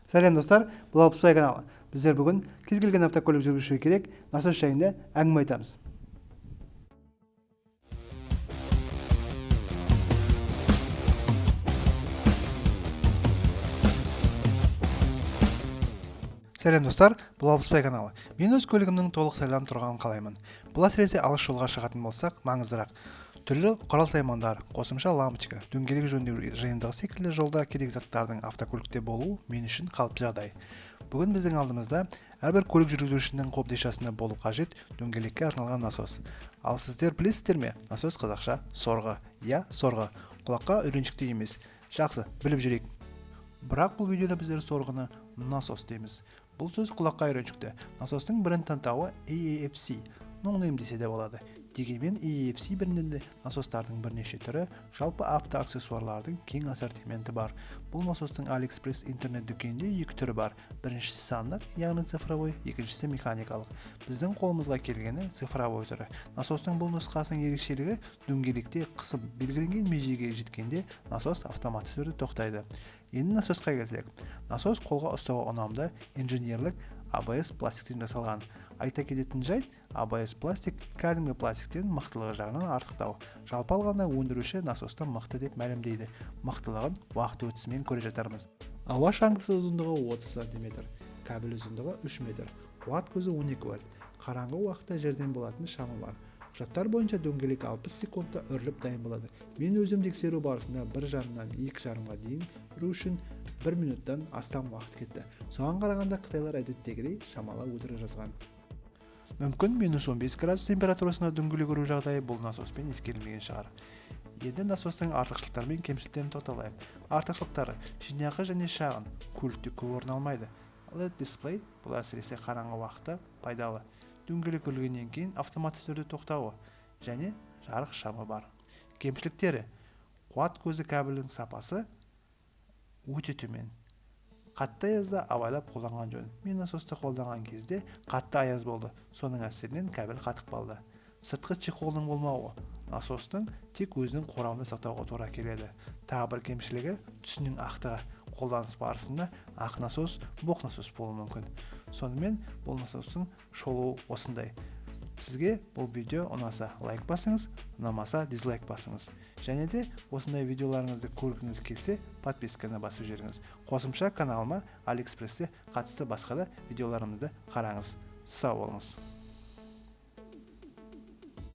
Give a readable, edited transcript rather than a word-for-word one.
Сәлем достар, бұл Автомобильный каналы. Біздер бүгін кез келген автокөлік жүргізушіге керек насос жайында әңгіме айтамыз. Сәлем достар, бұл Автомобильный каналы. Мен өз көлігімнің толық сайланып тұрғанын қалаймын. Бұл әсіресе алыс жолға шығатын болсақ, маңыздырақ. Түрлі құрал-саймандар, қосымша лампочка, дөңгелек жөндеу жиынтығы секілді жолда керек заттардың автокөлікте болуы мен үшін қалыпты жағдай. Бүгін біздің алдымызда әрбір көлік жүргізушінің қобдишасында болу қажет дөңгелекке арналған насос. Ал сіздер білесіздер ме? Насос қазақша сорғы. Сорғы. Құлаққа үйреншікті емес. Жақсы, біліп жүрейік. Бірақ бұл видеода біздер сорғыны насос дейміз. Бұл сөз құлаққа үйреншікті. Насостың бренд атауы AFC. Ноғнайым десе де болады. Дегенмен AFC брендінде насостардың бірнеше түрі, жалпы автоаксессуарлардың кең ассортименті бар. Бұл насостың Алиэкспрестен интернет дүкенінде екі түрі бар. Біріншісі сандық, яғни цифровой, екіншісі механикалық. Біздің қолымызға келгені цифровой түрі. Насостың бұл нұсқасының ерекшелігі дөңгелекте қысым белгіленген межеге жеткенде насос автоматты түрде тоқтайды. Енді насосқа келсек. Насос қолға ұстауға ұнамды инженерлік ABS пластиктен жасалған. Айта кететін жайт, ABS пластик кәдімгі пластиктен мықтылығы жағынан артықтау. Жалпы алғанда өндіруші насосты мықты деп мәлімдейді. Мықтылығын уақыт өтісімен көре жатармыз. Ауа шаңғысы ұзындығы 30 см, кабель ұзындығы 3 метр, қуат көзі 12 вольт. Қараңғы уақытта жерден болатын шамы бар. Құжаттар бойынша дөңгелек 60 секундта үріліп дайын болады. Мен өзім тексеру барысында 1,5-нан 2,5-ға дейін үру үшін 1 минуттан астам уақыт кетті. Соған қарағанда қытайлар әдеттегідей шамалы өтірік жазған. Мүмкін -15 градус температурасында дөңгелек үру жағдайы бұл насоспен ескерілмеген шығар. Енді насостың артықшылықтары мен кемшіліктерін тоқталайық. Артықшылықтары: жинақы және шағын, көлікте көп орын алмайды. LED дисплей бұл әсіресе қараңғы уақытта пайдалы. Дөңгелек үрілгеннен кейін автоматты түрде тоқтауы және жарық шамы бар. Кемшіліктері: қуат көзі кабелінің сапасы өте төмен. Қатты аязда абайлап қолданған жөн. Мен насосты қолданған кезде қатты аяз болды. Соның әсерінен кабель қатып қалды. Сыртқы чехолдың болмауы насостың тек өзінің қорабында сақтауға тура келеді. Тағы бір кемшілігі түсінің ақтығы. Қолданыс барысында ақ насос, боқ насос болуы мүмкін. Сонымен бұл насостың шолуы осындай. Сізге бұл видео ұнаса лайк басыңыз, ұнамаса дизлайк басыңыз. Және де осындай видеоларыңызды көргіңіз келсе, подписканы басып жіберіңіз. Қосымша каналыма Алиэкспрестен қатысты басқа да видеоларымды қараңыз. Сау болыңыз.